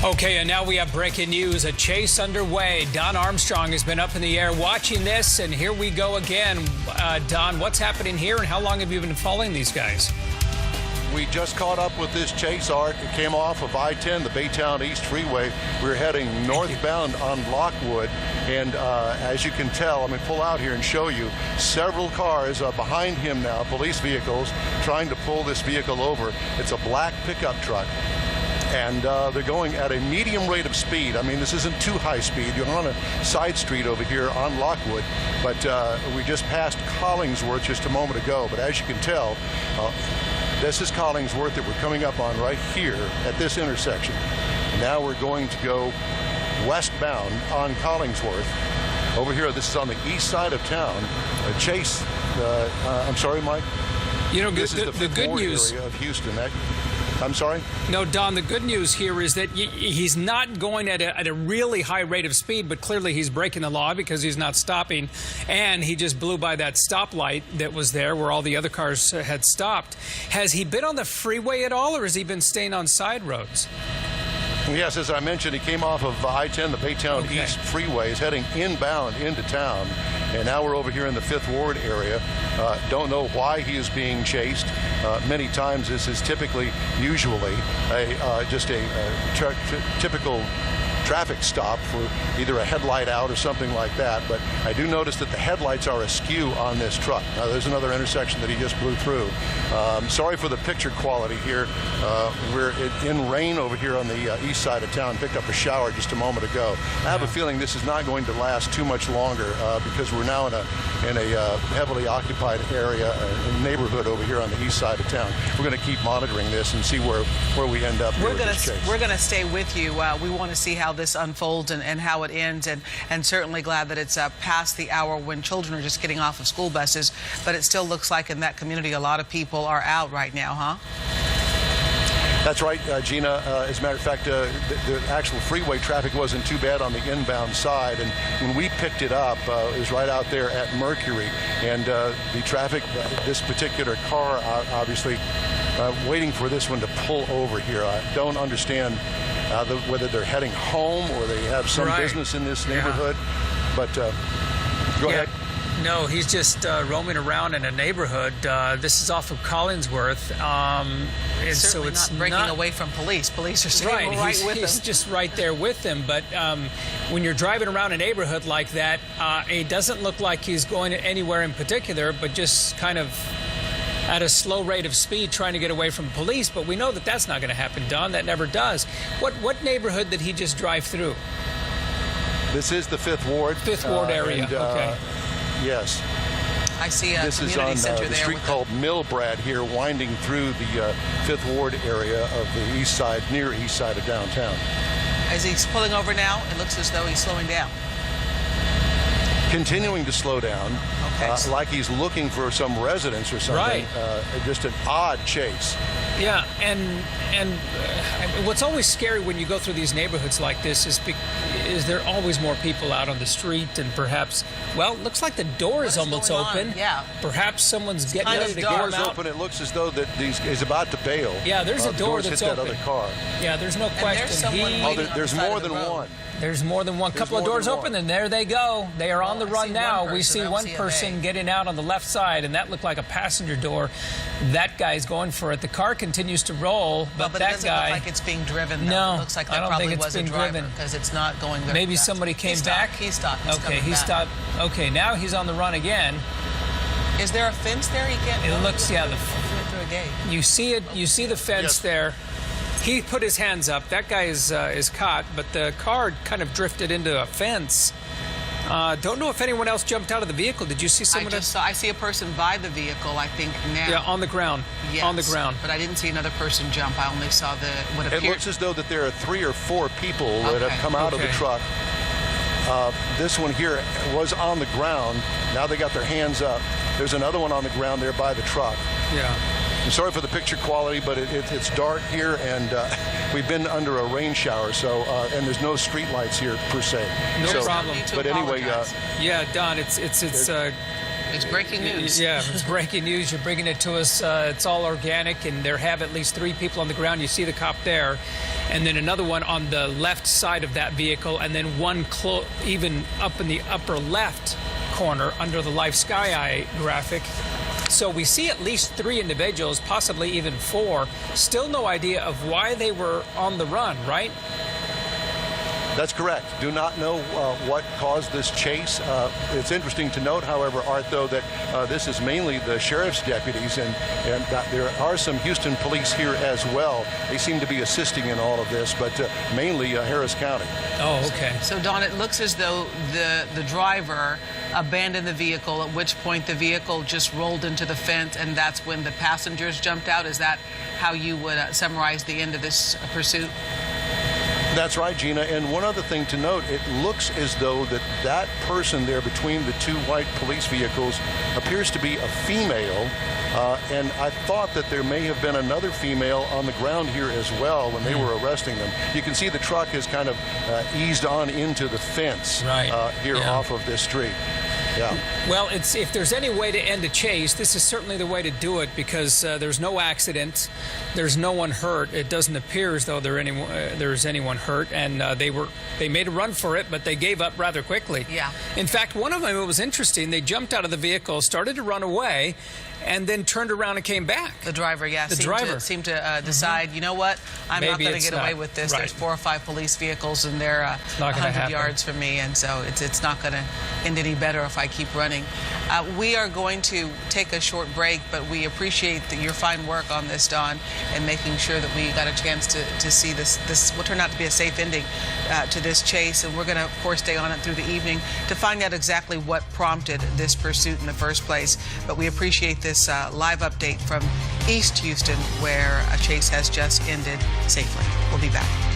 Okay, and now we have breaking news. A chase underway. Don Armstrong has been up in the air watching this, and here we go again. Don, what's happening here, and how long have you been following these guys? We just caught up with this chase, Art. It came off of I-10, the Baytown East Freeway. We're heading northbound on Lockwood, and as you can tell, I'm going to pull out here and show you several cars behind him now, police vehicles, trying to pull this vehicle over. It's a black pickup truck. And they're going at a medium rate of speed. I mean, this isn't too high speed. You're on a side street over here on Lockwood, but we just passed Collingsworth just a moment ago. But as you can tell, this is Collingsworth that we're coming up on right here at this intersection. Now we're going to go westbound on Collingsworth. Over here, this is on the east side of town. A chase, I'm sorry, Mike? You know, this is the good news area of Houston. I'm sorry? No, Don, the good news here is that he's not going at a really high rate of speed, but clearly he's breaking the law because he's not stopping. And he just blew by that stoplight that was there where all the other cars had stopped. Has he been on the freeway at all, or has he been staying on side roads? Yes, as I mentioned, he came off of I-10, the Baytown East Freeway, is heading inbound into town. And now we're over here in the Fifth Ward area. Don't know why he is being chased. Many times this is usually just a typical traffic stop for either a headlight out or something like that. But I do notice that the headlights are askew on this truck. Now, there's another intersection that he just blew through. Sorry for the picture quality here. We're in rain over here on the east side of town. Picked up a shower just a moment ago. I have a feeling this is not going to last too much longer because we're now in a heavily occupied area, neighborhood over here on the east side of town. We're going to keep monitoring this and see where we end up. We're going to stay with you. We want to see how this unfolds and how it ends, and certainly glad that it's past the hour when children are just getting off of school buses, but it still looks like in that community a lot of people are out right now, huh? That's right, Gina. As a matter of fact, the actual freeway traffic wasn't too bad on the inbound side, and when we picked it up, it was right out there at Mercury, and the traffic, this particular car, obviously, waiting for this one to pull over here. I don't understand whether they're heading home or they have some business in this neighborhood, but go ahead. No, he's just roaming around in a neighborhood. This is off of Collingsworth. And so it's not breaking away from police. Police are staying right with him. He's just right there with them. But when you're driving around a neighborhood like that, it doesn't look like he's going anywhere in particular, but just kind of at a slow rate of speed trying to get away from police. But we know that that's not going to happen, Don. That never does. What neighborhood did he just drive through? This is the Fifth Ward. Fifth Ward area, and, okay. Yes. I see a this community is center on the there street called Milbrad here, winding through the Fifth Ward area of the east side, near east side of downtown. As he's pulling over now, it looks as though he's slowing down. Continuing to slow down, like he's looking for some residence or something. Just an odd chase. Yeah, and what's always scary when you go through these neighborhoods like this is there always more people out on the street, and perhaps, well, it looks like the door is almost open. Yeah. Perhaps someone's getting ready to get him out. Open. It looks as though that he's about to bail. Yeah, there's a door that's hit open. That other car. Yeah, there's no question. There's more than one. There's more than one. Couple of doors open, and there they go. They are on the run now. We see one person getting out on the left side, and that looked like a passenger door. That guy's going for it. The car continues to roll, but that it doesn't guy. look like it's being driven. Though. No, it looks like I that don't probably think it's was a being driver driven because it's not going very Maybe fast. somebody came back. He stopped. Okay, he stopped. Okay, now he's on the run again. Is there a fence there? He can't. It looks, yeah. Through a gate. You see it. You see the fence there. He put his hands up. That guy is caught, but the car kind of drifted into a fence. Don't know if anyone else jumped out of the vehicle. Did you see someone? I see a person by the vehicle, I think, now. Yeah, on the ground. Yes, on the ground. But I didn't see another person jump. I only saw what appeared. It looks as though that there are 3 or 4 people that have come out of the truck. This one here was on the ground. Now they got their hands up. There's another one on the ground there by the truck. Yeah. I'm sorry for the picture quality, but it's dark here, and we've been under a rain shower, so and there's no street lights here per se. No problem. But anyway, yeah, Don, it's breaking news. Yeah, it's breaking news. You're bringing it to us. It's all organic, and there have at least 3 people on the ground. You see the cop there. and then another one on the left side of that vehicle, and then one even up in the upper left corner under the Life Sky Eye graphic. So we see at least 3 individuals, possibly even 4. Still no idea of why they were on the run, right? That's correct. Do not know what caused this chase. It's interesting to note, however, Art, though, that this is mainly the sheriff's deputies, and that there are some Houston police here as well. They seem to be assisting in all of this, but mainly Harris County. Oh, okay. So, Don, it looks as though the driver abandoned the vehicle, at which point the vehicle just rolled into the fence, and that's when the passengers jumped out. Is that how you would summarize the end of this pursuit? That's right, Gina. And one other thing to note, it looks as though that person there between the 2 white police vehicles appears to be a female. And I thought that there may have been another female on the ground here as well when they were arresting them. You can see the truck has kind of eased on into the fence here off of this street. Yeah. Well, if there's any way to end a chase, this is certainly the way to do it, because there's no accident, there's no one hurt. It doesn't appear as though there's anyone hurt, and they made a run for it, but they gave up rather quickly. Yeah. In fact, one of them, it was interesting. They jumped out of the vehicle, started to run away, and then turned around and came back. The driver, seemed to decide, you know what, I'm not going to get away with this. Right. There's 4 or 5 police vehicles, and they're 100 yards from me, and so it's not going to end any better if I keep running. We are going to take a short break, but we appreciate your fine work on this, Don, and making sure that we got a chance to see this will turn out to be a safe ending to this chase, and we're going to, of course, stay on it through the evening to find out exactly what prompted this pursuit in the first place. But we appreciate this live update from East Houston, where a chase has just ended safely. We'll be back.